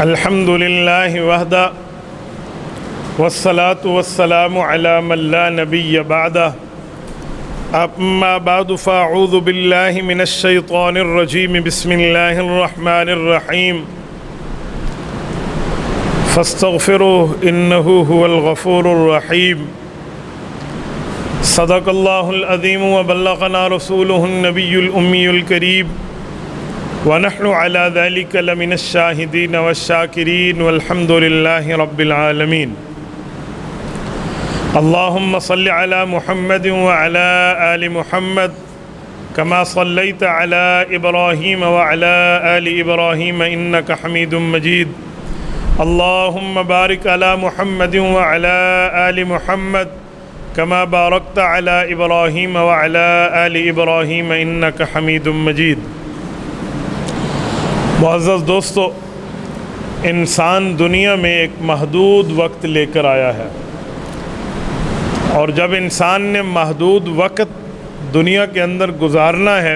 الحمد لله وحده والصلاة والسلام على من لا نبي بعده أما بعد فأعوذ بالله من الشيطان الرجيم بسم الله الرحمن الرحيم فاستغفروه إنه هو الغفور الرحيم صدق الله العظيم وبلغنا رسوله النبي الأمي الكريم ونحن على ذلك لمن الشاهدين والشاكرين والحمد لله رب العالمين اللهم صل على محمد وعلى آل محمد كما صليت على إبراهيم وعلى آل إبراهيم إنك حميد مجيد اللهم بارك على محمد وعلى آل محمد كما باركت على إبراهيم وعلى آل إبراهيم إنك حميد مجيد معزز دوستو، انسان دنیا میں ایک محدود وقت لے کر آیا ہے، اور جب انسان نے محدود وقت دنیا کے اندر گزارنا ہے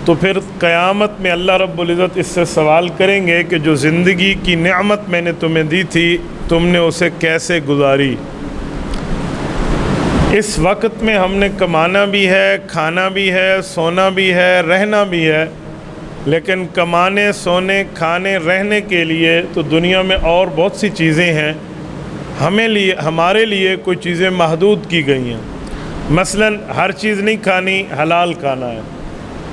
تو پھر قیامت میں اللہ رب العزت اس سے سوال کریں گے کہ جو زندگی کی نعمت میں نے تمہیں دی تھی تم نے اسے کیسے گزاری۔ اس وقت میں ہم نے کمانا بھی ہے، کھانا بھی ہے، سونا بھی ہے، رہنا بھی ہے، لیکن کمانے، سونے، کھانے، رہنے کے لیے تو دنیا میں اور بہت سی چیزیں ہیں، ہمارے لیے کوئی چیزیں محدود کی گئی ہیں۔ مثلا ہر چیز نہیں کھانی، حلال کھانا ہے،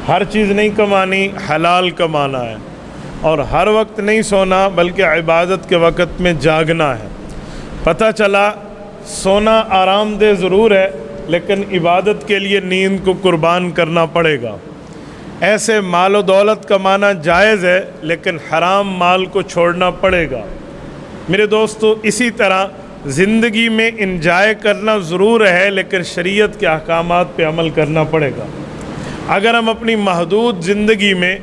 ہر چیز نہیں کمانی، حلال کمانا ہے، اور ہر وقت نہیں سونا بلکہ عبادت کے وقت میں جاگنا ہے۔ پتہ چلا سونا آرام دہ ضرور ہے لیکن عبادت کے لیے نیند کو قربان کرنا پڑے گا۔ ایسے مال و دولت کمانا جائز ہے لیکن حرام مال کو چھوڑنا پڑے گا۔ میرے دوستو، اسی طرح زندگی میں انجوائے کرنا ضرور ہے لیکن شریعت کے احکامات پہ عمل کرنا پڑے گا۔ اگر ہم اپنی محدود زندگی میں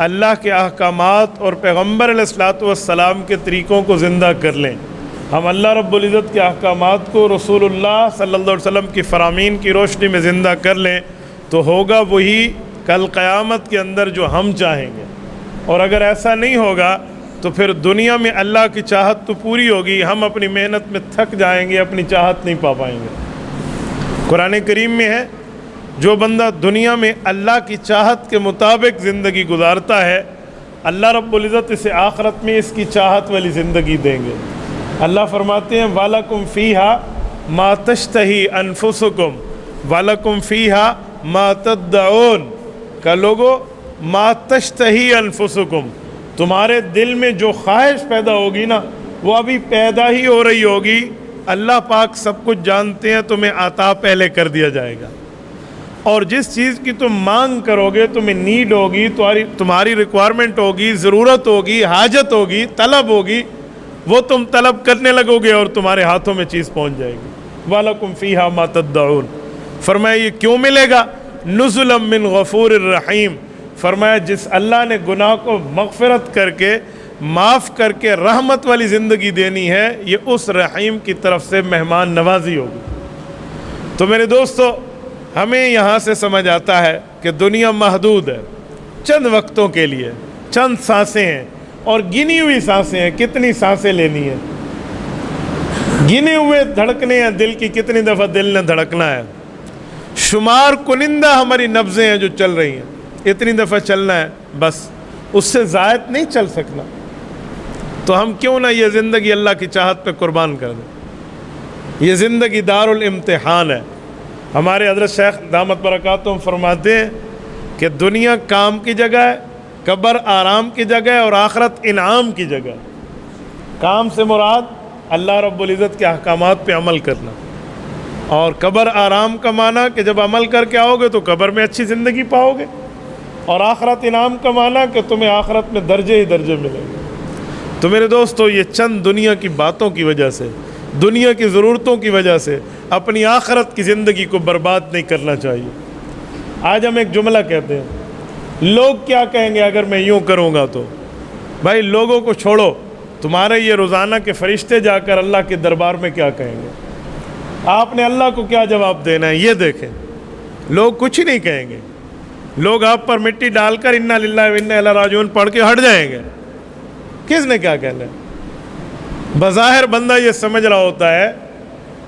اللہ کے احکامات اور پیغمبر علیہ الصلوۃ والسلام کے طریقوں کو زندہ کر لیں، ہم اللہ رب العزت کے احکامات کو رسول اللہ صلی اللہ علیہ وسلم کی فرامین کی روشنی میں زندہ کر لیں تو ہوگا وہی کل قیامت کے اندر جو ہم چاہیں گے۔ اور اگر ایسا نہیں ہوگا تو پھر دنیا میں اللہ کی چاہت تو پوری ہوگی، ہم اپنی محنت میں تھک جائیں گے، اپنی چاہت نہیں پا پائیں گے۔ قرآن کریم میں ہے جو بندہ دنیا میں اللہ کی چاہت کے مطابق زندگی گزارتا ہے، اللہ رب العزت اسے آخرت میں اس کی چاہت والی زندگی دیں گے۔ اللہ فرماتے ہیں وَلَكُمْ فِيهَا مَا تَشْتَهِي أَنفُسُكُمْ وَلَكُمْ فِيهَا مَا تَدَّعُونَ کہ لوگو ما تشتہی انفسکم، تمہارے دل میں جو خواہش پیدا ہوگی نا وہ ابھی پیدا ہی ہو رہی ہوگی، اللہ پاک سب کچھ جانتے ہیں، تمہیں عطا پہلے کر دیا جائے گا۔ اور جس چیز کی تم مانگ کرو گے، تمہیں نیڈ ہوگی، تمہاری ریکوائرمنٹ ہوگی، ضرورت ہوگی، حاجت ہوگی، طلب ہوگی، وہ تم طلب کرنے لگو گے اور تمہارے ہاتھوں میں چیز پہنچ جائے گی۔ وَلَكُمْ فِيهَا مَا تَدَّعُونَ، فرمایا یہ کیوں ملے گا؟ نزلا من غفور الرحیم، فرمایا جس اللہ نے گناہ کو مغفرت کر کے معاف کر کے رحمت والی زندگی دینی ہے، یہ اس رحیم کی طرف سے مہمان نوازی ہوگی۔ تو میرے دوستو، ہمیں یہاں سے سمجھ آتا ہے کہ دنیا محدود ہے، چند وقتوں کے لیے، چند سانسیں ہیں، اور گنی ہوئی سانسیں ہیں۔ کتنی سانسیں لینی ہیں؟ گنے ہوئے دھڑکنے ہیں دل کی، کتنی دفعہ دل نے دھڑکنا ہے؟ شمار کنندہ ہماری نبضیں ہیں جو چل رہی ہیں، اتنی دفعہ چلنا ہے، بس اس سے زائد نہیں چل سکنا۔ تو ہم کیوں نہ یہ زندگی اللہ کی چاہت پہ قربان کر دیں؟ یہ زندگی دار الامتحان ہے۔ ہمارے حضرت شیخ دامت برکاتہم فرماتے ہیں کہ دنیا کام کی جگہ ہے، قبر آرام کی جگہ ہے، اور آخرت انعام کی جگہ ہے۔ کام سے مراد اللہ رب العزت کے احکامات پہ عمل کرنا، اور قبر آرام کا معنی کہ جب عمل کر کے آؤ گے تو قبر میں اچھی زندگی پاؤ گے، اور آخرت انعام کا معنی کہ تمہیں آخرت میں درجے ہی درجے ملیں گے۔ تو میرے دوستو، یہ چند دنیا کی باتوں کی وجہ سے، دنیا کی ضرورتوں کی وجہ سے اپنی آخرت کی زندگی کو برباد نہیں کرنا چاہیے۔ آج ہم ایک جملہ کہتے ہیں، لوگ کیا کہیں گے اگر میں یوں کروں گا تو؟ بھائی لوگوں کو چھوڑو، تمہارے یہ روزانہ کے فرشتے جا کر اللہ کے دربار میں کیا کہیں گے؟ آپ نے اللہ کو کیا جواب دینا ہے یہ دیکھیں۔ لوگ کچھ ہی نہیں کہیں گے، لوگ آپ پر مٹی ڈال کر انا للہ و انا الیہ راجعون پڑھ کے ہٹ جائیں گے کس نے کیا کہنا ہے؟ بظاہر بندہ یہ سمجھ رہا ہوتا ہے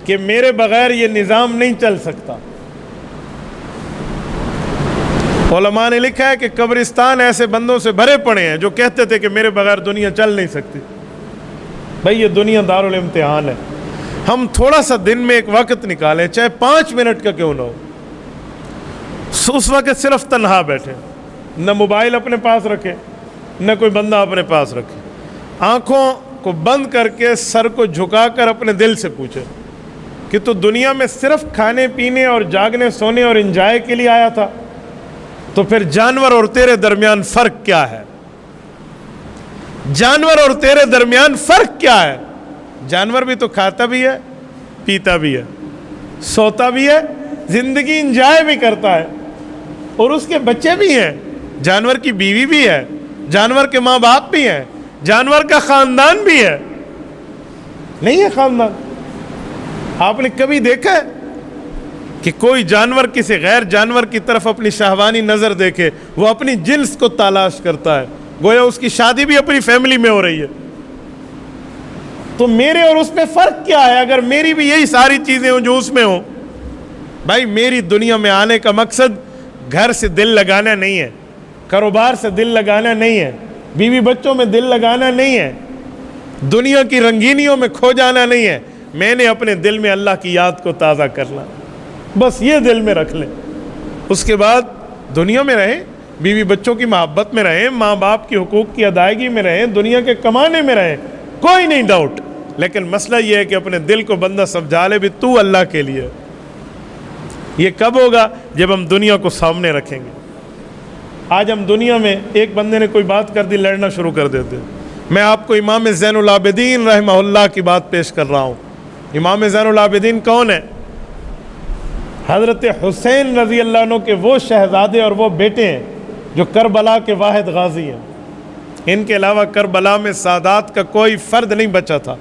کہ میرے بغیر یہ نظام نہیں چل سکتا۔ علماء نے لکھا ہے کہ قبرستان ایسے بندوں سے بھرے پڑے ہیں جو کہتے تھے کہ میرے بغیر دنیا چل نہیں سکتی۔ بھائی یہ دنیا دارالامتحان ہے، ہم تھوڑا سا دن میں ایک وقت نکالیں، چاہے 5 منٹ کا کیوں نہ ہو، اس وقت صرف تنہا بیٹھے، نہ موبائل اپنے پاس رکھے، نہ کوئی بندہ اپنے پاس رکھے، آنکھوں کو بند کر کے سر کو جھکا کر اپنے دل سے پوچھے کہ تو دنیا میں صرف کھانے پینے اور جاگنے سونے اور انجوائے کے لیے آیا تھا، تو پھر جانور اور تیرے درمیان فرق کیا ہے؟ جانور اور تیرے درمیان فرق کیا ہے؟ جانور بھی تو کھاتا بھی ہے، پیتا بھی ہے، سوتا بھی ہے، زندگی انجوائے بھی کرتا ہے، اور اس کے بچے بھی ہیں، جانور کی بیوی بھی ہے، جانور کے ماں باپ بھی ہیں، جانور کا خاندان بھی ہے۔ نہیں ہے خاندان؟ آپ نے کبھی دیکھا ہے کہ کوئی جانور کسی غیر جانور کی طرف اپنی شہوانی نظر دیکھے؟ وہ اپنی جنس کو تلاش کرتا ہے، گویا اس کی شادی بھی اپنی فیملی میں ہو رہی ہے۔ تو میرے اور اس میں فرق کیا ہے اگر میری بھی یہی ساری چیزیں ہوں جو اس میں ہوں؟ بھائی میری دنیا میں آنے کا مقصد گھر سے دل لگانا نہیں ہے، کاروبار سے دل لگانا نہیں ہے، بیوی بچوں میں دل لگانا نہیں ہے، دنیا کی رنگینیوں میں کھو جانا نہیں ہے۔ میں نے اپنے دل میں اللہ کی یاد کو تازہ کرنا، بس یہ دل میں رکھ لیں۔ اس کے بعد دنیا میں رہیں، بیوی بچوں کی محبت میں رہیں، ماں باپ کی حقوق کی ادائیگی میں رہیں، دنیا کے کمانے میں رہیں، کوئی نہیں ڈاؤٹ، لیکن مسئلہ یہ ہے کہ اپنے دل کو بندہ سمجھا لے بھی تو اللہ کے لیے۔ یہ کب ہوگا؟ جب ہم دنیا کو سامنے رکھیں گے۔ آج ہم دنیا میں ایک بندے نے کوئی بات کر دی، لڑنا شروع کر دیتے۔ میں آپ کو امام زین العابدین رحمہ اللہ کی بات پیش کر رہا ہوں۔ امام زین العابدین کون ہے؟ حضرت حسین رضی اللہ عنہ کے وہ شہزادے اور وہ بیٹے ہیں جو کربلا کے واحد غازی ہیں۔ ان کے علاوہ کربلا میں سادات کا کوئی فرد نہیں بچا تھا،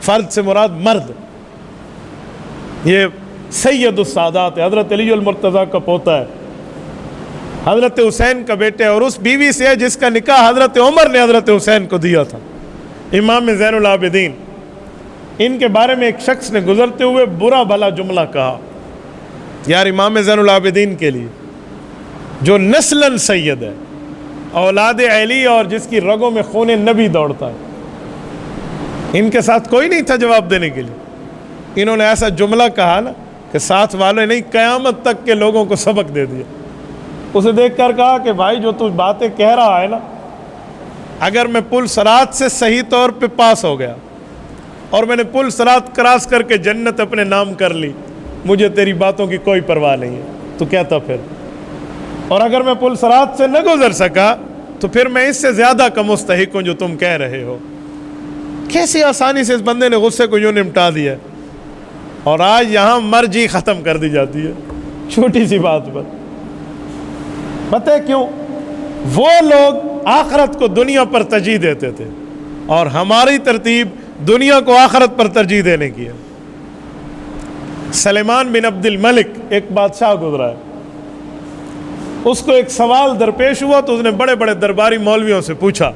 فرد سے مراد مرد۔ یہ سید السادات ہے، حضرت علی المرتضیٰ کا پوتا ہے، حضرت حسین کا بیٹا ہے، اور اس بیوی سے ہے جس کا نکاح حضرت عمر نے حضرت حسین کو دیا تھا، امام زین العابدین۔ ان کے بارے میں ایک شخص نے گزرتے ہوئے برا بھلا جملہ کہا، یار امام زین العابدین کے لیے جو نسلاً سید ہے، اولاد علی، اور جس کی رگوں میں خون نبی دوڑتا ہے، ان کے ساتھ کوئی نہیں تھا جواب دینے کے لیے۔ انہوں نے ایسا جملہ کہا نا کہ ساتھ والے نہیں، قیامت تک کے لوگوں کو سبق دے دیا۔ اسے دیکھ کر کہا کہ بھائی جو تو باتیں کہہ رہا ہے نا، اگر میں پل صراط سے صحیح طور پہ پاس ہو گیا اور میں نے پل صراط کراس کر کے جنت اپنے نام کر لی، مجھے تیری باتوں کی کوئی پرواہ نہیں ہے، تو کہتا پھر، اور اگر میں پل صراط سے نہ گزر سکا تو پھر میں اس سے زیادہ کا مستحق ہوں جو تم کہہ رہے ہو۔ کیسی آسانی سے اس بندے نے غصے کو یوں نمٹا دیا، اور آج یہاں مرجی ختم کر دی جاتی ہے چھوٹی سی بات پر۔ پتہ ہے کیوں؟ وہ لوگ آخرت کو دنیا پر ترجیح دیتے تھے، اور ہماری ترتیب دنیا کو آخرت پر ترجیح دینے کی ہے۔ سلیمان بن عبد الملک ایک بادشاہ گزرا ہے، اس کو ایک سوال درپیش ہوا تو اس نے بڑے بڑے درباری مولویوں سے پوچھا،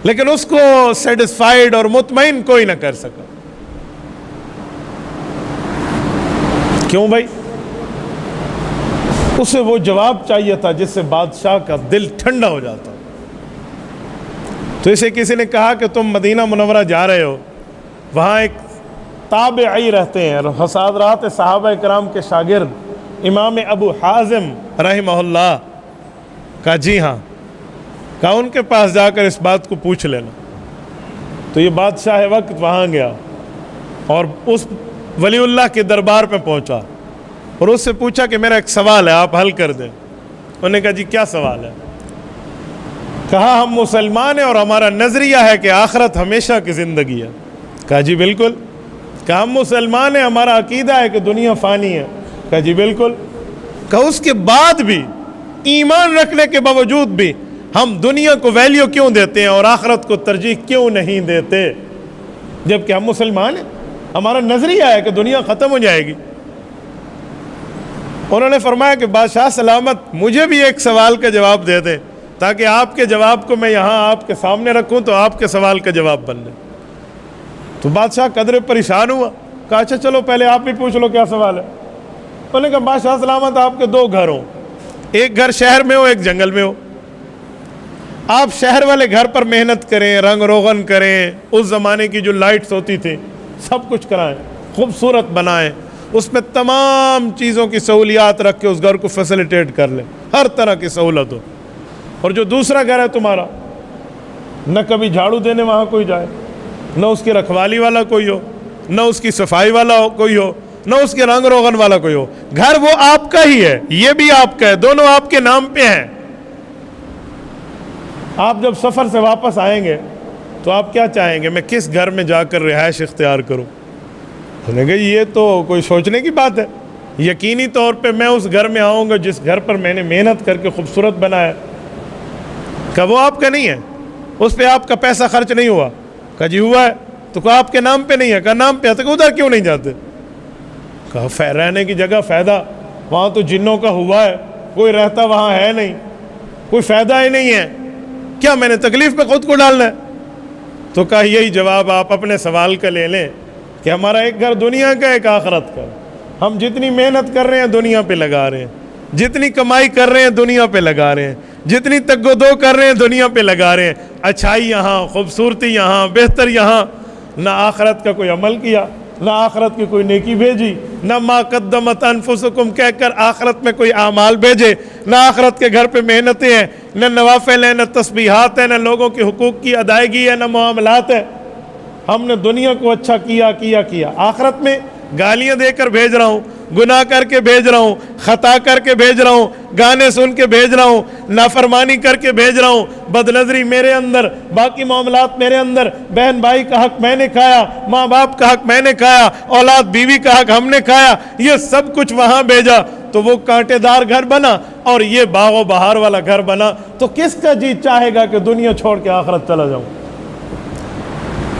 لیکن اس کو سیٹسفائیڈ اور مطمئن کوئی نہ کر سکا۔ کیوں بھائی؟ اسے وہ جواب چاہیے تھا جس سے بادشاہ کا دل ٹھنڈا ہو جاتا۔ تو اسے کسی نے کہا کہ تم مدینہ منورہ جا رہے ہو، وہاں ایک تابعی رہتے ہیں، حضرات صحابہ کرام کے شاگرد امام ابو حازم رحمہ اللہ۔ کہا جی ہاں، کہا ان کے پاس جا کر اس بات کو پوچھ لینا۔ تو یہ بادشاہ وقت وہاں گیا اور اس ولی اللہ کے دربار پہ پہنچا اور اس سے پوچھا کہ میرا ایک سوال ہے، آپ حل کر دیں۔ انہوں نے کہا جی کیا سوال ہے؟ کہا ہم مسلمان ہیں اور ہمارا نظریہ ہے کہ آخرت ہمیشہ کی زندگی ہے۔ کہا جی بالکل۔ کہا ہم مسلمان ہیں، ہمارا عقیدہ ہے کہ دنیا فانی ہے۔ کہا جی بالکل۔ کہا اس کے بعد بھی، ایمان رکھنے کے باوجود بھی ہم دنیا کو ویلیو کیوں دیتے ہیں اور آخرت کو ترجیح کیوں نہیں دیتے؟ جبکہ ہم مسلمان ہیں، ہمارا نظریہ ہے کہ دنیا ختم ہو جائے گی۔ انہوں نے فرمایا کہ بادشاہ سلامت، مجھے بھی ایک سوال کا جواب دے دیں۔ تاکہ آپ کے جواب کو میں یہاں آپ کے سامنے رکھوں تو آپ کے سوال کا جواب بن جائے۔ تو بادشاہ قدرے پریشان ہوا، کہا اچھا چلو پہلے آپ بھی پوچھ لو کیا سوال ہے۔ انہوں نے کہا بادشاہ سلامت، آپ کے 2 گھر ہوں، ایک گھر شہر میں ہو، ایک جنگل میں ہو۔ آپ شہر والے گھر پر محنت کریں، رنگ روغن کریں، اس زمانے کی جو لائٹس ہوتی تھی سب کچھ کرائیں، خوبصورت بنائیں، اس میں تمام چیزوں کی سہولیات رکھ کے اس گھر کو فیسیلیٹیٹ کر لیں، ہر طرح کی سہولت ہو۔ اور جو دوسرا گھر ہے تمہارا، نہ کبھی جھاڑو دینے وہاں کوئی جائے، نہ اس کی رکھوالی والا کوئی ہو، نہ اس کی صفائی والا کوئی ہو، نہ اس کے رنگ روغن والا کوئی ہو، گھر وہ آپ کا ہی ہے، یہ بھی آپ کا ہے، دونوں آپ کے نام پہ ہیں۔ آپ جب سفر سے واپس آئیں گے تو آپ کیا چاہیں گے؟ میں کس گھر میں جا کر رہائش اختیار کروں؟ انہوں نے کہا یہ تو کوئی سوچنے کی بات ہے، یقینی طور پہ میں اس گھر میں آؤں گا جس گھر پر میں نے محنت کر کے خوبصورت بنایا۔ کہا وہ آپ کا نہیں ہے، اس پہ آپ کا پیسہ خرچ نہیں ہوا؟ کہا جی ہوا ہے۔ تو کہا آپ کے نام پہ نہیں ہے؟ کہا نام پہ ہے۔ تو ادھر کیوں نہیں جاتے؟ کہا رہنے کی جگہ فائدہ، وہاں تو جنوں کا ہوا ہے، کوئی رہتا وہاں ہے نہیں، کوئی فائدہ ہی نہیں ہے، کیا میں نے تکلیف پہ خود کو ڈالنا ہے؟ تو کہا یہی جواب آپ اپنے سوال کا لے لیں کہ ہمارا ایک گھر دنیا کا، ایک آخرت کا۔ ہم جتنی محنت کر رہے ہیں دنیا پہ لگا رہے ہیں، جتنی کمائی کر رہے ہیں دنیا پہ لگا رہے ہیں، جتنی تگ و دو کر رہے ہیں دنیا پہ لگا رہے ہیں، اچھائی یہاں، خوبصورتی یہاں، بہتر یہاں، نہ آخرت کا کوئی عمل کیا، نہ آخرت کی کوئی نیکی بھیجی، نہ ما قدمت انفسکم کہہ کر آخرت میں کوئی اعمال بھیجے، نہ آخرت کے گھر پہ محنتیں ہیں، نہ نوافل ہیں، نہ تسبیحات ہیں، نہ لوگوں کے حقوق کی ادائیگی ہے، نہ معاملات ہے۔ ہم نے دنیا کو اچھا کیا، آخرت میں گالیاں دے کر بھیج رہا ہوں، گناہ کر کے بھیج رہا ہوں، خطا کر کے بھیج رہا ہوں، گانے سن کے بھیج رہا ہوں، نافرمانی کر کے بھیج رہا ہوں، بدنظری میرے اندر، باقی معاملات میرے اندر، بہن بھائی کا حق میں نے کھایا، ماں باپ کا حق میں نے کھایا، اولاد بیوی کا حق ہم نے کھایا، یہ سب کچھ وہاں بھیجا تو وہ کانٹے دار گھر بنا اور یہ باغ و بہار والا گھر بنا۔ تو کس کا جی چاہے گا کہ دنیا چھوڑ کے آخرت چلا جاؤں؟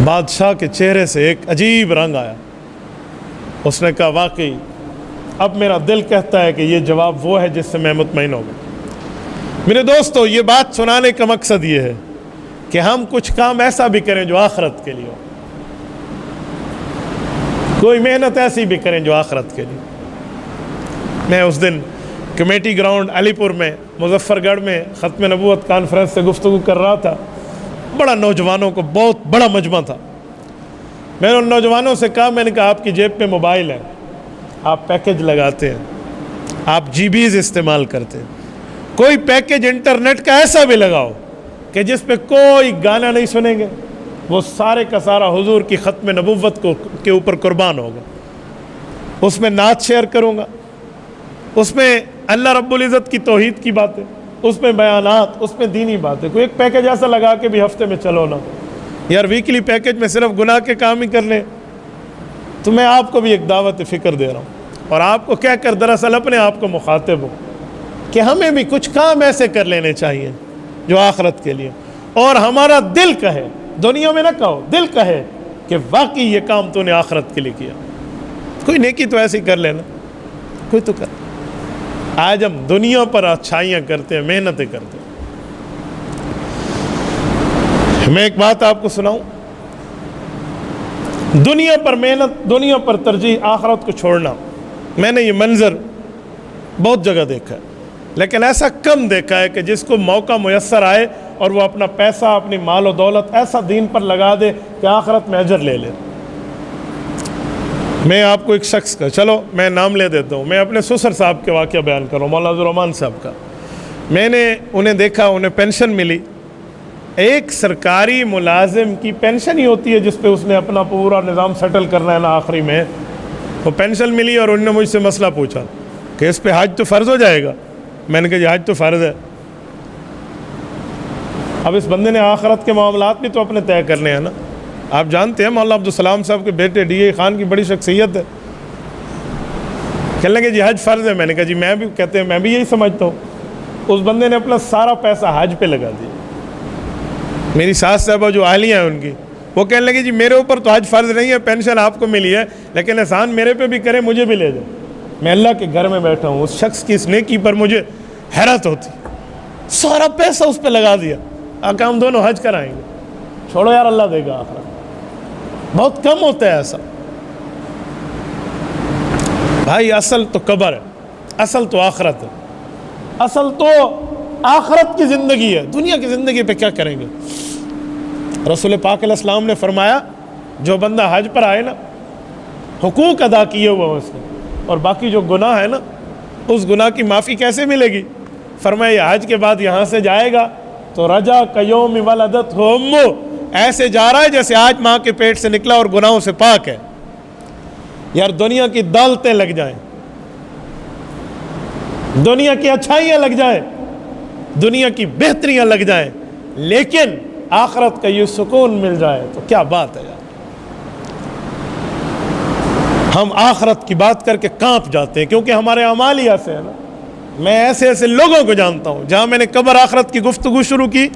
بادشاہ کے چہرے سے ایک عجیب رنگ آیا، اس نے کہا واقعی اب میرا دل کہتا ہے کہ یہ جواب وہ ہے جس سے میں مطمئن ہو گیا۔ میرے دوستو، یہ بات سنانے کا مقصد یہ ہے کہ ہم کچھ کام ایسا بھی کریں جو آخرت کے لیے ہو، کوئی محنت ایسی بھی کریں جو آخرت کے لیے۔ میں اس دن کمیٹی گراؤنڈ علی پور میں مظفر گڑھ میں ختم نبوت کانفرنس سے گفتگو کر رہا تھا، بڑا نوجوانوں کو بہت بڑا مجمع تھا۔ میں نے ان نوجوانوں سے کہا، میں نے کہا آپ کی جیب پہ موبائل ہے، آپ پیکج لگاتے ہیں، آپ جی بیز استعمال کرتے ہیں، کوئی پیکج انٹرنیٹ کا ایسا بھی لگاؤ کہ جس پہ کوئی گانا نہیں سنیں گے، وہ سارے کا سارا حضور کی ختم نبوت کے اوپر قربان ہوگا۔ اس میں نعت شیئر کروں گا، اس میں اللہ رب العزت کی توحید کی باتیں، اس میں بیانات، اس میں دینی باتیں۔ کوئی ایک پیکج ایسا لگا کے بھی ہفتے میں چلو نا یار، ویکلی پیکج میں صرف گناہ کے کام ہی کر لیں۔ تو میں آپ کو بھی ایک دعوت فکر دے رہا ہوں اور آپ کو کہہ کر دراصل اپنے آپ کو مخاطب ہوں کہ ہمیں بھی کچھ کام ایسے کر لینے چاہیے جو آخرت کے لیے، اور ہمارا دل کہے، دنیا میں نہ کہو، دل کہے کہ واقعی یہ کام تو نے آخرت کے لیے کیا۔ کوئی نیکی تو ایسی کر لینا، کوئی تو کر۔ آج ہم دنیا پر اچھائیاں کرتے ہیں، محنتیں کرتے ہیں۔ میں ایک بات آپ کو سناؤں، دنیا پر محنت، دنیا پر ترجیح، آخرت کو چھوڑنا، میں نے یہ منظر بہت جگہ دیکھا ہے، لیکن ایسا کم دیکھا ہے کہ جس کو موقع میسر آئے اور وہ اپنا پیسہ، اپنی مال و دولت ایسا دین پر لگا دے کہ آخرت میں اجر لے لے۔ میں آپ کو ایک شخص کا، چلو میں نام لے دیتا ہوں، میں اپنے سسر صاحب کے واقعہ بیان کر رہا ہوں، مولانا عبدالرحمان صاحب کا۔ میں نے انہیں دیکھا، انہیں پینشن ملی، ایک سرکاری ملازم کی پینشن ہی ہوتی ہے جس پہ اس نے اپنا پورا نظام سیٹل کرنا ہے نا، آخری میں وہ پینشن ملی اور انہوں نے مجھ سے مسئلہ پوچھا کہ اس پہ حج تو فرض ہو جائے گا۔ میں نے کہا جی حج تو فرض ہے۔ اب اس بندے نے آخرت کے معاملات بھی تو اپنے طے کرنے ہیں نا۔ آپ جانتے ہیں مولانا عبدالسلام صاحب کے بیٹے ڈی اے خان کی بڑی شخصیت ہے، کہنے لگے جی حج فرض ہے۔ میں نے کہا جی میں بھی، کہتے ہیں میں بھی یہی سمجھتا ہوں۔ اس بندے نے اپنا سارا پیسہ حج پہ لگا دیا۔ میری ساس صاحبہ جو اہلیہ ہیں ان کی، وہ کہنے لگے جی میرے اوپر تو حج فرض نہیں ہے، پینشن آپ کو ملی ہے، لیکن احسان میرے پہ بھی کرے، مجھے بھی لے جائے۔ میں اللہ کے گھر میں بیٹھا ہوں، اس شخص کی اس نیکی پر مجھے حیرت ہوتی۔ سارا پیسہ اس پہ لگا دیا، آقا ہم دونوں حج کرائیں گے، چھوڑو یار اللہ دے گا آخرت۔ بہت کم ہوتا ہے ایسا۔ بھائی اصل تو قبر ہے، اصل تو آخرت ہے، اصل تو آخرت کی زندگی ہے۔ دنیا کی زندگی پہ کیا کریں گے؟ رسول پاک علیہ السلام نے فرمایا جو بندہ حج پر آئے نا، حقوق ادا کیے ہوا اس نے، اور باقی جو گناہ ہے نا، اس گناہ کی معافی کیسے ملے گی؟ فرمایا یہ حج کے بعد یہاں سے جائے گا تو رجا کیوم ولدت امہ، ایسے جا رہا ہے جیسے آج ماں کے پیٹ سے نکلا اور گناہوں سے پاک ہے۔ یار دنیا کی دولتیں لگ جائیں، دنیا کی اچھائیاں لگ جائیں، دنیا کی بہتریاں لگ جائیں، لیکن آخرت کا یہ سکون مل جائے تو کیا بات ہے یار۔ ہم آخرت کی بات کر کے کانپ جاتے ہیں کیونکہ ہمارے اعمال ہی ایسے ہیں نا۔ میں ایسے ایسے لوگوں کو جانتا ہوں، جہاں میں نے قبر آخرت کی گفتگو شروع کی،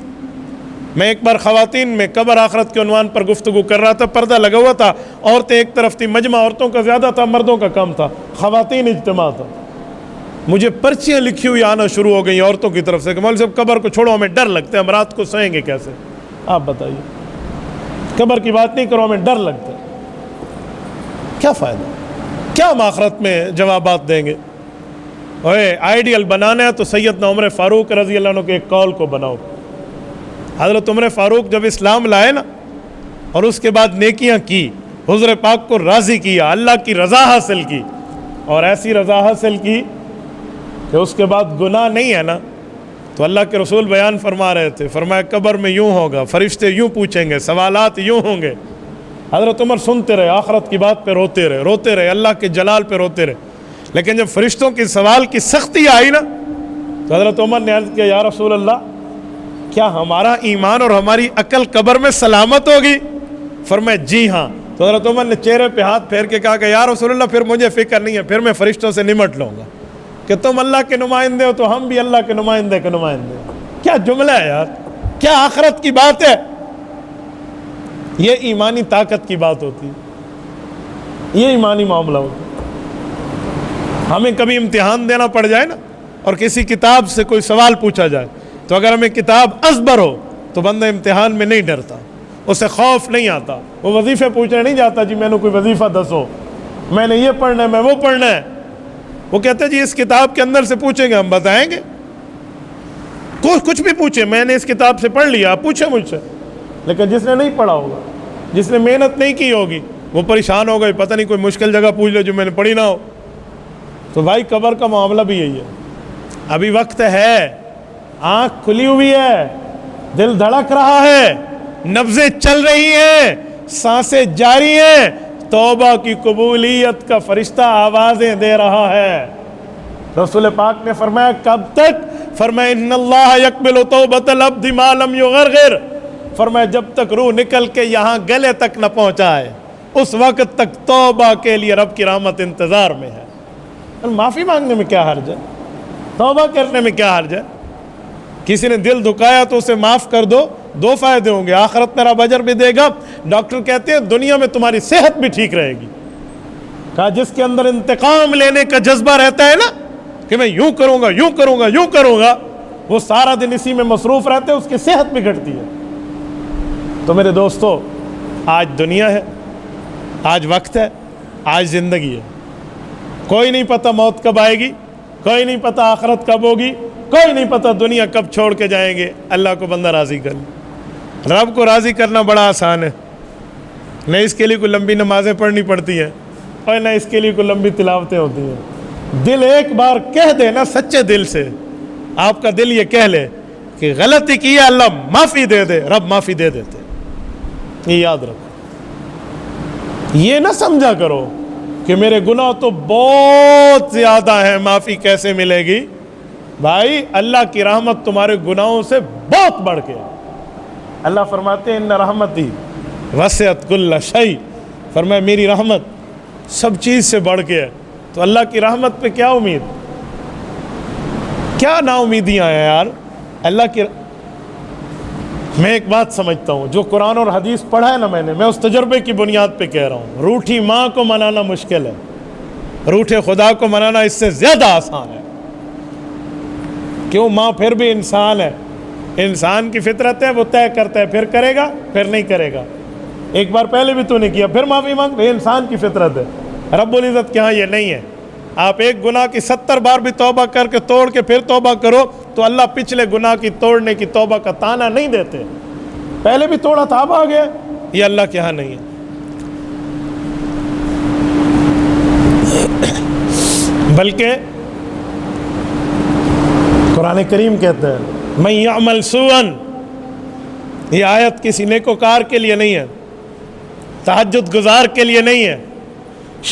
میں ایک بار خواتین میں قبر آخرت کے عنوان پر گفتگو کر رہا تھا، پردہ لگا ہوا تھا، عورتیں ایک طرف تھی، مجمع عورتوں کا زیادہ تھا، مردوں کا کم تھا، خواتین اجتماع تھا۔ مجھے پرچیاں لکھی ہوئی آنا شروع ہو گئیں عورتوں کی طرف سے کہ مولوی صاحب قبر کو چھوڑو، ہمیں ڈر لگتا ہے، ہم رات کو سوئیں گے کیسے؟ آپ بتائیے، قبر کی بات نہیں کرو، ہمیں ڈر لگتا ہے، کیا فائدہ؟ کیا ہم آخرت میں جوابات دیں گے؟ اوے آئیڈیل بنانا ہے تو سیدنا عمر فاروق رضی اللہ عنہ کے ایک قول کو بناؤ۔ حضرت عمر فاروق جب اسلام لائے نا اور اس کے بعد نیکیاں کی، حضور پاک کو راضی کیا، اللہ کی رضا حاصل کی، اور ایسی رضا حاصل کی کہ اس کے بعد گناہ نہیں ہے نا، تو اللہ کے رسول بیان فرما رہے تھے، فرمایا قبر میں یوں ہوگا، فرشتے یوں پوچھیں گے، سوالات یوں ہوں گے۔ حضرت عمر سنتے رہے، آخرت کی بات پہ روتے رہے، اللہ کے جلال پہ روتے رہے، لیکن جب فرشتوں کی سوال کی سختی آئی نا تو حضرت عمر نے عرض کیا یا رسول اللہ کیا ہمارا ایمان اور ہماری عقل قبر میں سلامت ہوگی؟ فرمایا جی ہاں۔ تو حضرت عمر نے چہرے پہ ہاتھ پھیر کے کہا کہ یا رسول اللہ پھر مجھے فکر نہیں ہے، پھر میں فرشتوں سے نمٹ لوں گا کہ تم اللہ کے نمائندے ہو تو ہم بھی اللہ کے نمائندے کے نمائندے ہیں۔ کیا جملہ ہے یار، کیا آخرت کی بات ہے! یہ ایمانی طاقت کی بات ہوتی ہے، یہ ایمانی معاملہ ہوتا ہے۔ ہمیں کبھی امتحان دینا پڑ جائے نا اور کسی کتاب سے کوئی سوال پوچھا جائے تو اگر ہمیں کتاب ازبر ہو تو بندہ امتحان میں نہیں ڈرتا، اسے خوف نہیں آتا، وہ وظیفے پوچھنے نہیں جاتا جی میں نے کوئی وظیفہ دسو، میں نے یہ پڑھنا ہے، میں وہ پڑھنا ہے۔ وہ کہتے ہیں جی اس کتاب کے اندر سے پوچھیں گے ہم بتائیں گے، کچھ بھی پوچھیں، میں نے اس کتاب سے پڑھ لیا، آپ پوچھیں مجھ سے۔ لیکن جس نے نہیں پڑھا ہوگا، جس نے محنت نہیں کی ہوگی، وہ پریشان ہو گئی، پتہ نہیں کوئی مشکل جگہ پوچھ لے جو میں نے پڑھی نہ ہو۔ تو بھائی قبر کا معاملہ بھی یہی ہے، ابھی وقت ہے، آنکھ کھلی ہوئی ہے، دل دھڑک رہا ہے، نبضیں چل رہی ہیں، سانسیں جاری ہیں، توبہ کی قبولیت کا فرشتہ آوازیں دے رہا ہے۔ رسول پاک نے فرمایا کب تک؟ فرمایا ان اللہ یقبل توبۃ العبد ما لم یغرغر، فرمایا جب تک روح نکل کے یہاں گلے تک نہ پہنچائے اس وقت تک توبہ کے لیے رب کی رحمت انتظار میں ہے۔ معافی مانگنے میں کیا حرج ہے؟ توبہ کرنے میں کیا حرج ہے؟ کسی نے دل دکھایا تو اسے معاف کر دو، دو فائدے ہوں گے، آخرت میں رب اجر بھی دے گا، ڈاکٹر کہتے ہیں دنیا میں تمہاری صحت بھی ٹھیک رہے گی۔ کہا جس کے اندر انتقام لینے کا جذبہ رہتا ہے نا کہ میں یوں کروں گا، یوں کروں گا، یوں کروں گا، وہ سارا دن اسی میں مصروف رہتے ہیں، اس کی صحت بگڑتی ہے۔ تو میرے دوستو آج دنیا ہے، آج وقت ہے، آج زندگی ہے، کوئی نہیں پتہ موت کب آئے گی، کوئی نہیں پتہ آخرت کب ہوگی، کوئی نہیں پتہ دنیا کب چھوڑ کے جائیں گے۔ اللہ کو بندہ راضی کر لے۔ رب کو راضی کرنا بڑا آسان ہے، نہ اس کے لیے کوئی لمبی نمازیں پڑھنی پڑتی ہیں اور نہ اس کے لیے کوئی لمبی تلاوتیں ہوتی ہیں۔ دل ایک بار کہہ دے نا سچے دل سے، آپ کا دل یہ کہہ لے کہ غلطی کی ہے اللہ معافی دے دے، رب معافی دے دیتے۔ یہ یاد رکھو، یہ نہ سمجھا کرو کہ میرے گناہ تو بہت زیادہ ہیں، معافی کیسے ملے گی؟ بھائی اللہ کی رحمت تمہارے گناہوں سے بہت بڑھ کے ہے۔ اللہ فرماتے ہیں ان رحمتی وسعت کل شیء، فرمایا میری رحمت سب چیز سے بڑھ کے ہے۔ تو اللہ کی رحمت پہ کیا امید، کیا نا امیدیاں ہیں یار اللہ کی۔ میں ایک بات سمجھتا ہوں، جو قرآن اور حدیث پڑھا ہے نا میں اس تجربے کی بنیاد پہ کہہ رہا ہوں، روٹھی ماں کو منانا مشکل ہے، روٹھے خدا کو منانا اس سے زیادہ آسان ہے۔ کیوں؟ ماں پھر بھی انسان ہے، انسان کی فطرت ہے، وہ طے کرتا ہے، پھر کرے گا پھر نہیں کرے گا۔ ایک بار پہلے بھی تو نے کیا، پھر معافی مانگ، یہ انسان کی فطرت ہے۔ رب العزت کے ہاں یہ نہیں ہے۔ آپ ایک گناہ کی 70 بار بھی توبہ کر کے توڑ کے پھر توبہ کرو تو اللہ پچھلے گناہ کی توڑنے کی توبہ کا تانا نہیں دیتے۔ پہلے بھی توڑا تھا اب آ گیا، یہ اللہ کے ہاں نہیں ہے۔ بلکہ قرآن کریم کہتا ہے من یعمل سوءا، یہ آیت کسی نیکوکار کے لیے نہیں ہے، تہجد گزار کے لیے نہیں ہے،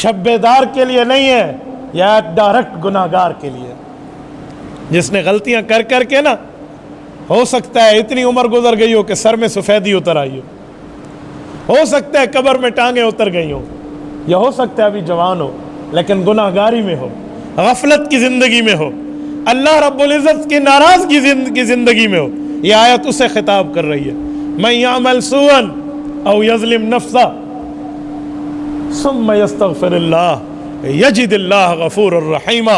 شب بیدار کے لیے نہیں ہے، یا ڈائریکٹ گناہ گار کے لیے، جس نے غلطیاں کر کر کے نا، ہو سکتا ہے اتنی عمر گزر گئی ہو کہ سر میں سفیدی اتر آئی ہو سکتا ہے قبر میں ٹانگیں اتر گئی ہوں، یا ہو سکتا ہے ابھی جوان ہو لیکن گناہ گاری میں ہو، غفلت کی زندگی میں ہو، اللہ رب العزت کی ناراضگی کی زندگی میں ہو۔ یہ آیت اسے خطاب کر رہی ہے، من یعمل سوءا او یظلم نفسہ ثم یستغفر اللہ یجد اللہ غفور الرحیم۔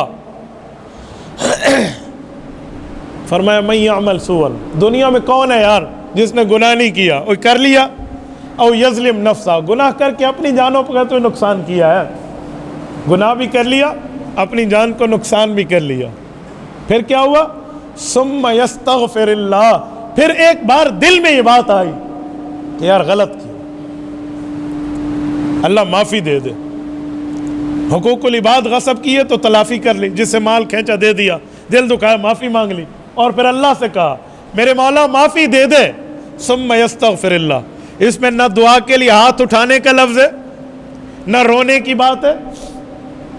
فرمایا من یعمل سوءا، دنیا میں کون ہے یار جس نے گناہ نہیں کیا اور کر لیا، او یظلم نفسہ، گناہ کر کے اپنی جانوں پر تو نقصان کیا ہے، گناہ بھی کر لیا، اپنی جان کو نقصان بھی کر لیا، پھر کیا ہوا؟ ثم یستغفر اللہ، پھر ایک بار دل میں یہ بات آئی کہ یار غلط کیا، اللہ معافی دے دے، حقوق العباد غصب کیے تو تلافی کر لی، جس سے مال کھینچا دے دیا، دل دکھایا معافی مانگ لی، اور پھر اللہ سے کہا میرے مولا معافی دے دے، ثم یستغفر اللہ۔ اس میں نہ دعا کے لیے ہاتھ اٹھانے کا لفظ ہے، نہ رونے کی بات ہے،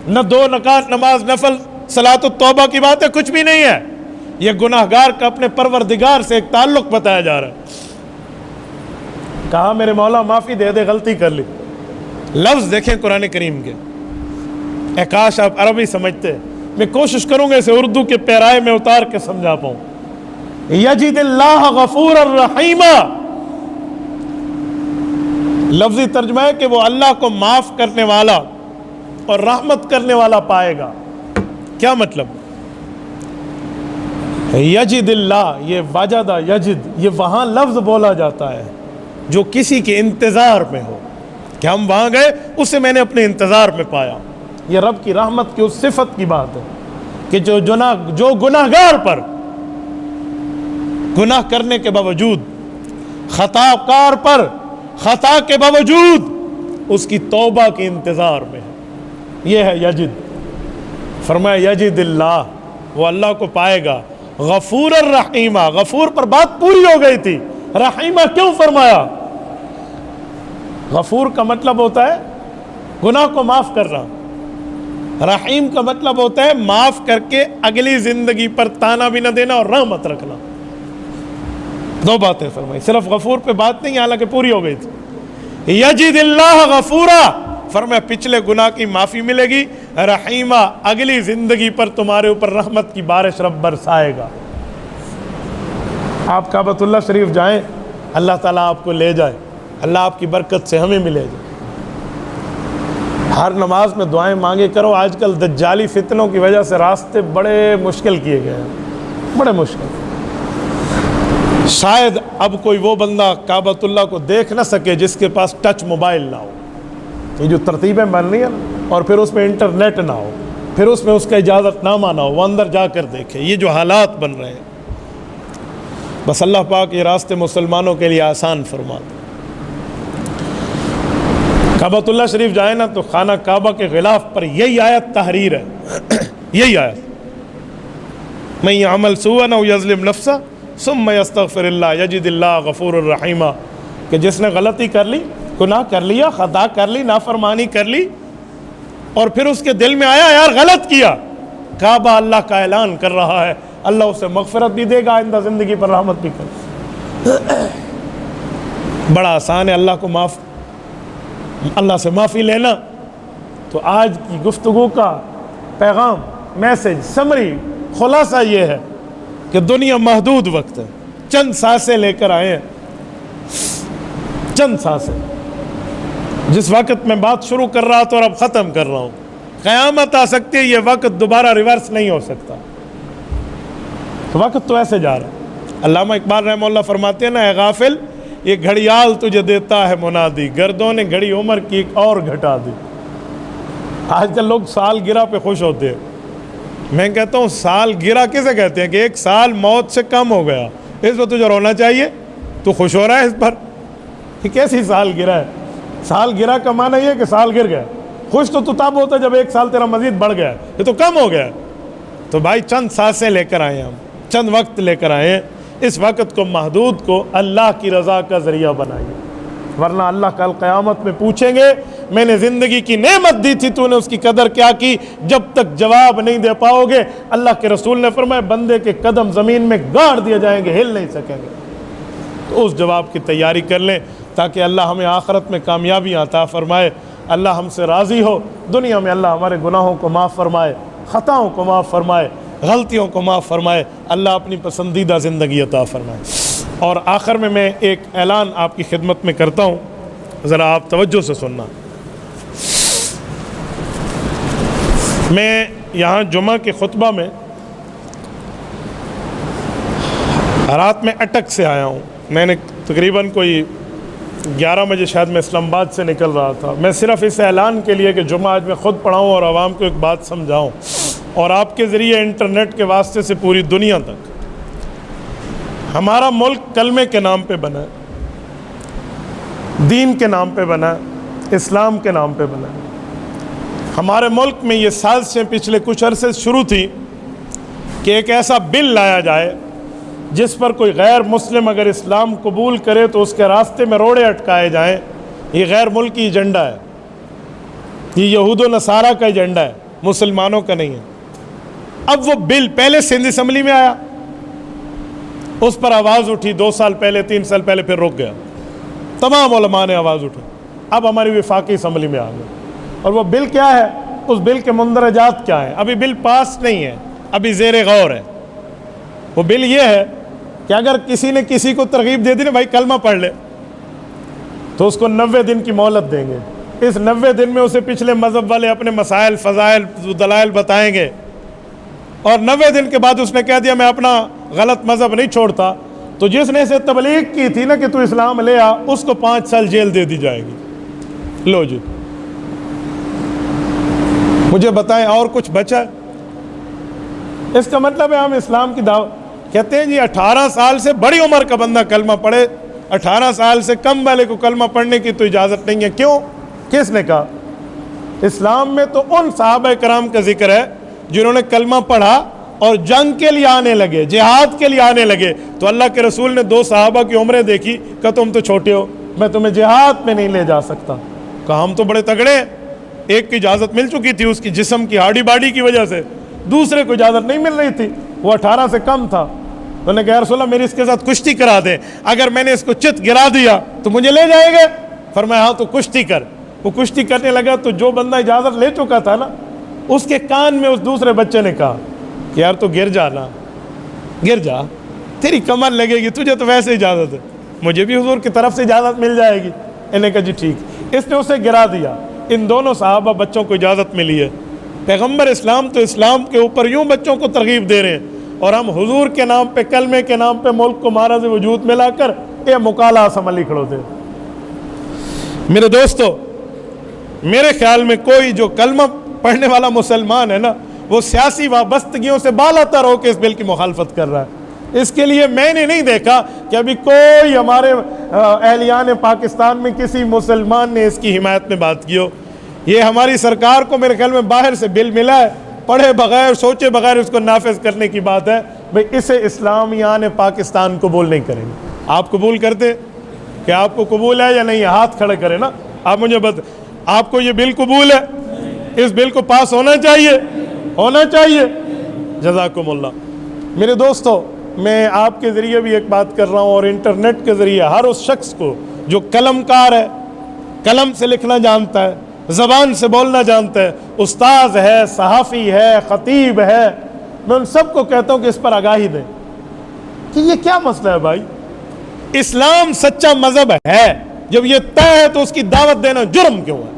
نہ 2 رکعت نماز نفل صلاۃ التوبہ کی بات ہے، کچھ بھی نہیں ہے۔ یہ گناہ گار کا اپنے پروردگار سے ایک تعلق بتایا جا رہا ہے۔ کہا میرے مولا معافی دے دے، غلطی کر لی۔ لفظ دیکھیں قرآن کریم کے، اے کاش آپ عربی سمجھتے، میں کوشش کروں گا اسے اردو کے پیرائے میں اتار کے سمجھا پاؤں۔ یجد اللہ غفور الرحیم، لفظی ترجمہ ہے کہ وہ اللہ کو معاف کرنے والا اور رحمت کرنے والا پائے گا۔ کیا مطلب؟ یجد اللہ، یہ وجدہ یجد، یہ وہاں لفظ بولا جاتا ہے جو کسی کے انتظار میں ہو، کہ ہم وہاں گئے، اسے میں نے اپنے انتظار میں پایا۔ یہ رب کی رحمت کی اس صفت کی بات ہے کہ جو گناہ گار پر گناہ کرنے کے باوجود، خطا کار پر خطا کے باوجود اس کی توبہ کے انتظار میں ہے، یہ ہے یجد۔ فرمایا یجد اللہ، وہ اللہ کو پائے گا، غفور الرحیمہ، غفور پر بات پوری ہو گئی تھی، رحیمہ کیوں فرمایا؟ غفور کا مطلب ہوتا ہے گناہ کو معاف کرنا، رحیم کا مطلب ہوتا ہے معاف کر کے اگلی زندگی پر تانا بھی نہ دینا اور رحمت رکھنا۔ 2 باتیں فرمائی، صرف غفور پہ بات نہیں، حالانکہ پوری ہو گئی تھی۔ یجد اللہ غفورا، فرمایا پچھلے گناہ کی معافی ملے گی، رحیمہ اگلی زندگی پر تمہارے اوپر رحمت کی بارش رب برسائے گا۔ آپ کعبۃ اللہ شریف جائیں، اللہ تعالیٰ آپ کو لے جائے، اللہ آپ کی برکت سے ہمیں ملے جائے۔ ہر نماز میں دعائیں مانگے کرو۔ آج کل دجالی فتنوں کی وجہ سے راستے بڑے مشکل کیے گئے ہیں، بڑے مشکل۔ شاید اب کوئی وہ بندہ کعبۃ اللہ کو دیکھ نہ سکے جس کے پاس ٹچ موبائل نہ ہو، یہ جو ترتیبیں بن رہی ہیں نا، اور پھر اس میں انٹرنیٹ نہ ہو، پھر اس میں اس کا اجازت نامہ نہ ہو، وہ اندر جا کر دیکھے۔ یہ جو حالات بن رہے ہیں، بس اللہ پاک یہ راستے مسلمانوں کے لیے آسان فرما دے۔ کعبۃ اللہ شریف جائے نا تو خانہ کعبہ کے غلاف پر یہی آیت تحریر ہے، یہی آیت، من یعمل سوءا او یظلم نفسہ ثم یستغفر اللہ یجد اللہ غفور الرحیم، کہ جس نے غلطی کر لی، گناہ کر لیا، خطا کر لی، نافرمانی کر لی، اور پھر اس کے دل میں آیا یار غلط کیا، کعبہ اللہ کا اعلان کر رہا ہے اللہ اسے مغفرت بھی دے گا، آئندہ زندگی پر رحمت بھی کرے۔ بڑا آسان ہے اللہ سے معافی لینا۔ تو آج کی گفتگو کا پیغام، میسج، سمری، خلاصہ یہ ہے کہ دنیا محدود وقت ہے، چند سانسیں لے کر آئے ہیں، چند سانسیں۔ جس وقت میں بات شروع کر رہا تھا اور اب ختم کر رہا ہوں، قیامت آ سکتی ہے، یہ وقت دوبارہ ریورس نہیں ہو سکتا۔ وقت تو ایسے جا رہا ہے۔ علامہ اقبال رحمہ اللہ فرماتے ہیں نا، اے غافل یہ گھڑیال تجھے دیتا ہے منادی، گردوں نے گھڑی عمر کی ایک اور گھٹا دی۔ آج کل لوگ سال گرہ پہ خوش ہوتے ہیں، میں کہتا ہوں سال گرہ کسے کہتے ہیں کہ ایک سال موت سے کم ہو گیا، اس پر تجھے رونا چاہیے، تو خوش ہو رہا ہے اس پر؟ یہ کیسی سال گرہ ہے؟ سال گرہ کا معنی یہ ہے کہ سال گر گیا، خوش تو تب ہوتا جب ایک سال تیرا مزید بڑھ گیا، یہ تو کم ہو گیا۔ تو بھائی چند سانسیں لے کر آئے، ہم چند وقت لے کر آئے، اس وقت کو محدود کو اللہ کی رضا کا ذریعہ بنائیے، ورنہ اللہ کل قیامت میں پوچھیں گے میں نے زندگی کی نعمت دی تھی، تو نے اس کی قدر کیا کی؟ جب تک جواب نہیں دے پاؤ گے، اللہ کے رسول نے فرمایا بندے کے قدم زمین میں گاڑ دیے جائیں گے، ہل نہیں سکیں گے۔ تو اس جواب کی تیاری کر لیں تاکہ اللہ ہمیں آخرت میں کامیابی عطا فرمائے، اللہ ہم سے راضی ہو، دنیا میں اللہ ہمارے گناہوں کو معاف فرمائے، خطاؤں کو معاف فرمائے، غلطیوں کو معاف فرمائے، اللہ اپنی پسندیدہ زندگی عطا فرمائے۔ اور آخر میں ایک اعلان آپ کی خدمت میں کرتا ہوں، ذرا آپ توجہ سے سننا۔ میں یہاں جمعہ کے خطبہ میں رات میں اٹک سے آیا ہوں، میں نے تقریباً کوئی 11 بجے شاید میں اسلام آباد سے نکل رہا تھا۔ میں صرف اس اعلان کے لیے کہ جمعہ آج میں خود پڑھاؤں اور عوام کو ایک بات سمجھاؤں، اور آپ کے ذریعے انٹرنیٹ کے واسطے سے پوری دنیا تک، ہمارا ملک کلمے کے نام پہ بنا ہے، دین کے نام پہ بنا ہے، اسلام کے نام پہ بنا ہے۔ ہمارے ملک میں یہ سازشیں پچھلے کچھ عرصے شروع تھی کہ ایک ایسا بل لایا جائے جس پر کوئی غیر مسلم اگر اسلام قبول کرے تو اس کے راستے میں روڑے اٹکائے جائیں۔ یہ غیر ملکی ایجنڈا ہے، یہ یہود و نصارہ کا ایجنڈا ہے، مسلمانوں کا نہیں ہے۔ اب وہ بل پہلے سندھ اسمبلی میں آیا، اس پر آواز اٹھی 2 سال پہلے 3 سال پہلے، پھر رک گیا، تمام علماء نے آواز اٹھی، اب ہماری وفاقی اسمبلی میں آ گیا۔ اور وہ بل کیا ہے، اس بل کے مندرجات کیا ہیں؟ ابھی بل پاس نہیں ہے، ابھی زیر غور ہے۔ وہ بل یہ ہے کہ اگر کسی نے کسی کو ترغیب دے دی نا بھائی کلمہ پڑھ لے، تو اس کو 90 دن کی مہلت دیں گے۔ اس 90 دن میں اسے پچھلے مذہب والے اپنے مسائل فضائل دلائل بتائیں گے، اور 90 دن کے بعد اس نے کہہ دیا میں اپنا غلط مذہب نہیں چھوڑتا، تو جس نے اسے تبلیغ کی تھی نا کہ تو اسلام لے آ، اس کو 5 سال جیل دے دی جائے گی۔ لو جی، مجھے بتائیں اور کچھ بچا؟ اس کا مطلب ہے ہم اسلام کی دعوت کہتے ہیں جی 18 سال سے بڑی عمر کا بندہ کلمہ پڑھے، 18 سال سے کم والے کو کلمہ پڑھنے کی تو اجازت نہیں ہے۔ کیوں؟ کس نے کہا؟ اسلام میں تو ان صحابہ کرام کا ذکر ہے جنہوں نے کلمہ پڑھا اور جنگ کے لیے آنے لگے، جہاد کے لیے آنے لگے، تو اللہ کے رسول نے 2 صحابہ کی عمریں دیکھی، کہا تم تو چھوٹے ہو، میں تمہیں جہاد میں نہیں لے جا سکتا۔ کہا ہم تو بڑے تگڑے ہیں، ایک کی اجازت مل چکی تھی اس کی جسم کی ہاڑی باڑی کی وجہ سے، دوسرے کو اجازت نہیں مل رہی تھی، وہ 18 سے کم تھا۔ تو نے کہا یا رسول اللہ میری اس کے ساتھ کشتی کرا دیں، اگر میں نے اس کو چت گرا دیا تو مجھے لے جائے گے؟ فرمایا ہاں تو کشتی کر۔ وہ کشتی کرنے لگا تو جو بندہ اجازت لے چکا تھا نا، اس کے کان میں اس دوسرے بچے نے کہا کہ یار تو گر جا نا، گر جا، تیری کمر لگے گی، تجھے تو ویسے اجازت ہے، مجھے بھی حضور کی طرف سے اجازت مل جائے گی۔ انہوں نے کہا جی ٹھیک، اس نے اسے گرا دیا۔ ان دونوں صحابہ بچوں کو اجازت ملی ہے۔ پیغمبر اسلام تو اسلام کے اوپر یوں بچوں کو ترغیب دے رہے ہیں، اور ہم حضور کے نام پہ، کلمے کے نام پہ ملک کو معرض وجود میں لا کر یہ مکالہ سنبھلی کھڑو دے۔ میرے دوستو، میرے خیال میں کوئی جو کلمہ پڑھنے والا مسلمان ہے نا، وہ سیاسی وابستگیوں سے بالا تر ہو کے اس بل کی مخالفت کر رہا ہے۔ اس کے لیے میں نے نہیں دیکھا کہ ابھی کوئی ہمارے اہلیان پاکستان میں کسی مسلمان نے اس کی حمایت میں بات کی ہو۔ یہ ہماری سرکار کو میرے خیال میں باہر سے بل ملا ہے، پڑھے بغیر سوچے بغیر اس کو نافذ کرنے کی بات ہے۔ بھئی اسے اسلامیان پاکستان قبول نہیں کریں گے۔ آپ قبول کرتے کہ آپ کو قبول ہے یا نہیں ہے؟ ہاتھ کھڑے کریں نا۔ آپ مجھے آپ کو یہ بل قبول ہے؟ اس بل کو پاس ہونا چاہیے، ہونا چاہیے۔ جزاکم اللہ۔ میرے دوستو، میں آپ کے ذریعے بھی ایک بات کر رہا ہوں، اور انٹرنیٹ کے ذریعے ہر اس شخص کو جو قلم کار ہے، قلم سے لکھنا جانتا ہے، زبان سے بولنا جانتا ہے، استاذ ہے، صحافی ہے، خطیب ہے، میں ان سب کو کہتا ہوں کہ اس پر آگاہی دیں کہ یہ کیا مسئلہ ہے بھائی۔ اسلام سچا مذہب ہے، جب یہ طے ہے تو اس کی دعوت دینا جرم کیوں ہے؟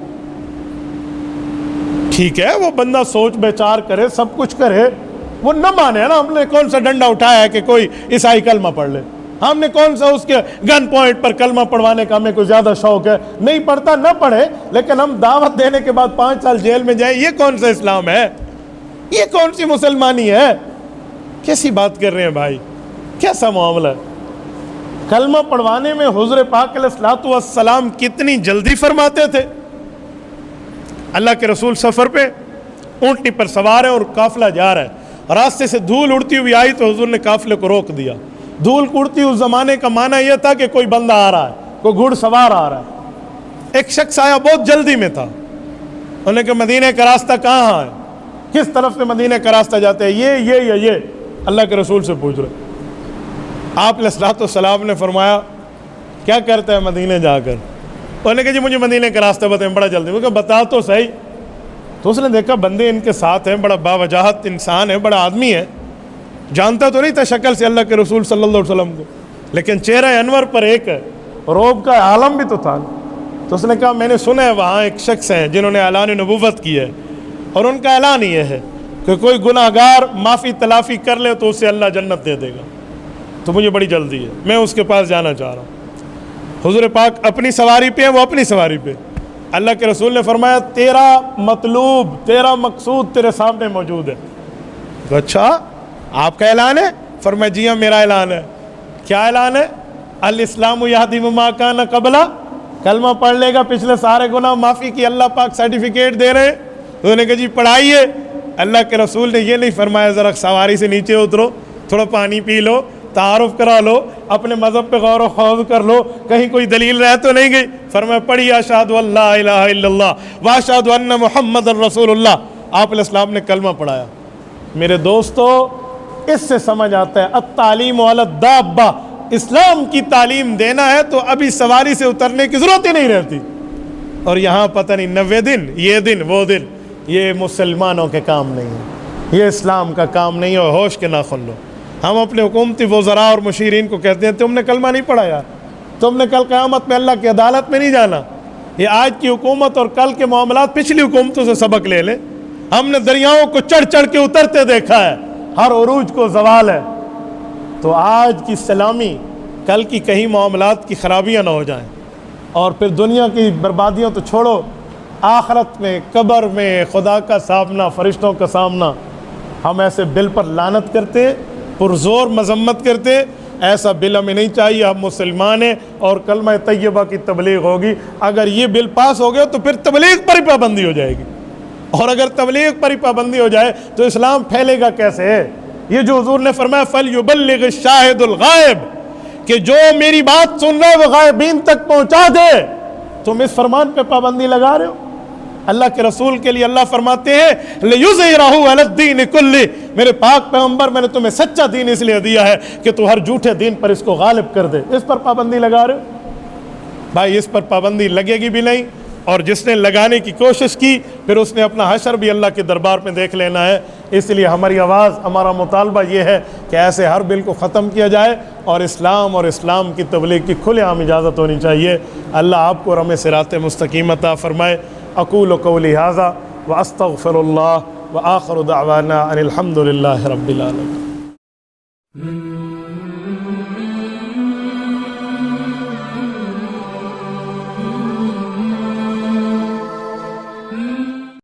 ٹھیک ہے وہ بندہ سوچ بچار کرے، سب کچھ کرے، وہ نہ مانے نا. ہم نے کون سا ڈنڈا اٹھایا ہے کہ کوئی عیسائی کلمہ پڑھ لے؟ ہم نے کون سا اس کے گن پوائنٹ پر کلمہ پڑھوانے کا ہمیں کوئی زیادہ شوق ہے؟ نہیں پڑھتا نہ پڑھے، لیکن ہم دعوت دینے کے بعد 5 سال جیل میں جائیں، یہ کون سا اسلام ہے؟ یہ کون سی مسلمانی ہے؟ کیسی بات کر رہے ہیں بھائی؟ کیسا معاملہ ہے؟ کلمہ پڑھوانے میں حضور پاک علیہ الصلوۃ والسلام کتنی جلدی فرماتے تھے. اللہ کے رسول سفر پہ اونٹنی پر سوار ہے اور قافلہ جا رہا ہے، راستے سے دھول اڑتی ہوئی آئی تو حضور نے قافلے کو روک دیا. دھول اڑتی اس زمانے کا معنی یہ تھا کہ کوئی بندہ آ رہا ہے، کوئی گھڑ سوار آ رہا ہے. ایک شخص آیا، بہت جلدی میں تھا. انہوں نے کہا مدینہ کا راستہ کہاں ہے؟ کس طرف سے مدینہ کا راستہ جاتا ہے؟ یہ اللہ کے رسول سے پوچھ رہے. آپ علیہ الصلوۃ والسلام نے فرمایا کیا کرتا ہے مدینہ جا کر؟ انہوں نے کہا جی مجھے مدینہ کا راستہ بتائیں بڑا جلدی. وہ کہا بتا تو صحیح. تو اس نے دیکھا بندے ان کے ساتھ ہیں، بڑا باوجاہت انسان ہے، بڑا آدمی ہے، جانتا تو نہیں تھا شکل سے اللہ کے رسول صلی اللہ علیہ وسلم کو، لیکن چہرہ انور پر ایک ہے، روب کا عالم بھی تو تھا. تو اس نے کہا میں نے سنا ہے وہاں ایک شخص ہیں جنہوں نے اعلان نبوت کی ہے، اور ان کا اعلان یہ ہے کہ کوئی گناہ گار معافی تلافی کر لے تو اسے اللہ جنت دے دے گا. تو مجھے بڑی جلدی ہے، میں اس کے پاس جانا چاہ رہا ہوں. حضور پاک اپنی سواری پہ ہیں، وہ اپنی سواری پہ. اللہ کے رسول نے فرمایا تیرا مطلوب، تیرا مقصود تیرے سامنے موجود ہے. تو اچھا آپ کا اعلان ہے؟ فرمایا جی ہاں میرا اعلان ہے. کیا اعلان ہے؟ الاسلام یہدی ما کان قبلہ، کلمہ پڑھ لے گا پچھلے سارے گناہ معافی کی اللہ پاک سرٹیفکیٹ دے رہے ہیں. انہوں نے کہا جی پڑھائیے. اللہ کے رسول نے یہ نہیں فرمایا ذرا سواری سے نیچے اترو، تھوڑا پانی پی لو، تعارف کرا لو، اپنے مذہب پہ غور و خوض کر لو، کہیں کوئی دلیل رہ تو نہیں گئی. فرمایا پڑھی اشہد ان لا الہ الا اللہ واشہد ان محمد رسول اللہ. آپ علیہ السلام نے کلمہ پڑھایا. میرے دوستو اس سے سمجھ آتا ہے التعلیم علی الدابہ، اسلام کی تعلیم دینا ہے تو ابھی سواری سے اترنے کی ضرورت ہی نہیں رہتی. اور یہاں پتہ نہیں 90 دن یہ دن وہ دن، یہ مسلمانوں کے کام نہیں ہے، یہ اسلام کا کام نہیں ہے. اور ہوش کے ناخن لو. ہم اپنے حکومتی وزراء اور مشیرین کو کہتے ہیں تم نے کلمہ نہیں پڑھا یار، تم نے کل قیامت میں اللہ کی عدالت میں نہیں جانا. یہ آج کی حکومت اور کل کے معاملات پچھلی حکومتوں سے سبق لے لیں. ہم نے دریاؤں کو چڑھ چڑھ کے اترتے دیکھا ہے، ہر عروج کو زوال ہے. تو آج کی سلامی کل کی کہیں معاملات کی خرابیاں نہ ہو جائیں. اور پھر دنیا کی بربادیاں تو چھوڑو، آخرت میں قبر میں خدا کا سامنا، فرشتوں کا سامنا، ہم ایسے بل پر لعنت کرتے، پرزور مذمت کرتے. ایسا بل ہمیں نہیں چاہیے. ہم مسلمان ہیں اور کلمہ طیبہ کی تبلیغ ہوگی. اگر یہ بل پاس ہو گیا تو پھر تبلیغ پر ہی پابندی ہو جائے گی، اور اگر تبلیغ پر ہی پابندی ہو جائے تو اسلام پھیلے گا کیسے؟ یہ جو حضور نے فرمایا فَلْيُبَلِّغِ الشَّاهِدُ الْغَائِبُ، کہ جو میری بات سن رہے وہ غائبین تک پہنچا دے. تم اس فرمان پہ پابندی لگا رہے ہو. اللہ کے رسول کے لیے اللہ فرماتے ہیں لِيُظْهِرَهُ عَلَى الدِّينِ كُلِّهِ، میرے پاک پیغمبر میں نے تمہیں سچا دین اس لیے دیا ہے کہ تو ہر جھوٹے دین پر اس کو غالب کر دے. اس پر پابندی لگا رہے ہو بھائی. اس پر پابندی لگے گی بھی نہیں، اور جس نے لگانے کی کوشش کی پھر اس نے اپنا حشر بھی اللہ کے دربار میں دیکھ لینا ہے. اس لیے ہماری آواز، ہمارا مطالبہ یہ ہے کہ ایسے ہر بل کو ختم کیا جائے اور اسلام کی تبلیغ کی کھلے عام اجازت ہونی چاہیے. اللہ آپ کو اور ہمیں صراط مستقیم عطا فرمائے. اقول قولی ھذا واستغفر اللہ وآخر دعوانا ان الحمد للہ رب العالمین.